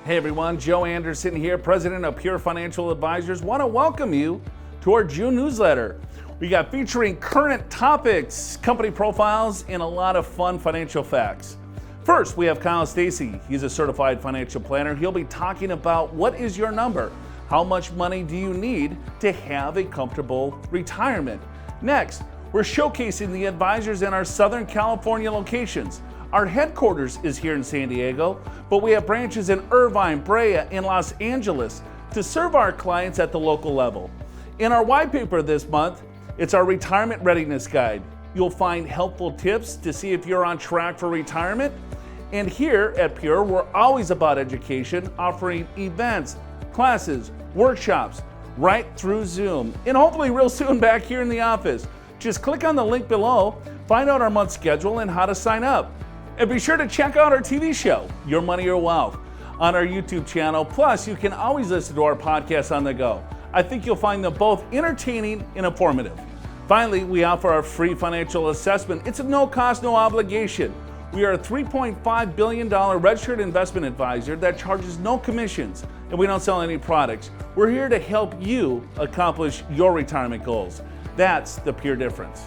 Hey everyone, Joe Anderson here, president of Pure Financial Advisors. Want to welcome you to our June newsletter. We got featuring current topics, company profiles, and a lot of fun financial facts. First, we have Kyle Stacy. He's a certified financial planner. He'll be talking about what is your number? How much money do you need to have a comfortable retirement? Next, we're showcasing the advisors in our Southern California locations. Our headquarters is here in San Diego, but we have branches in Irvine, Brea, and Los Angeles to serve our clients at the local level. In our white paper this month, it's our Retirement Readiness Guide. You'll find helpful tips to see if you're on track for retirement. And here at Pure, we're always about education, offering events, classes, workshops, right through Zoom, and hopefully real soon back here in the office. Just click on the link below, find out our month schedule and how to sign up. And be sure to check out our TV show, Your Money, Your Wealth, on our YouTube channel. Plus, you can always listen to our podcast on the go. I think you'll find them both entertaining and informative. Finally, we offer our free financial assessment. It's a no cost, no obligation. We are a $3.5 billion registered investment advisor that charges no commissions, and we don't sell any products. We're here to help you accomplish your retirement goals. That's the Pure difference.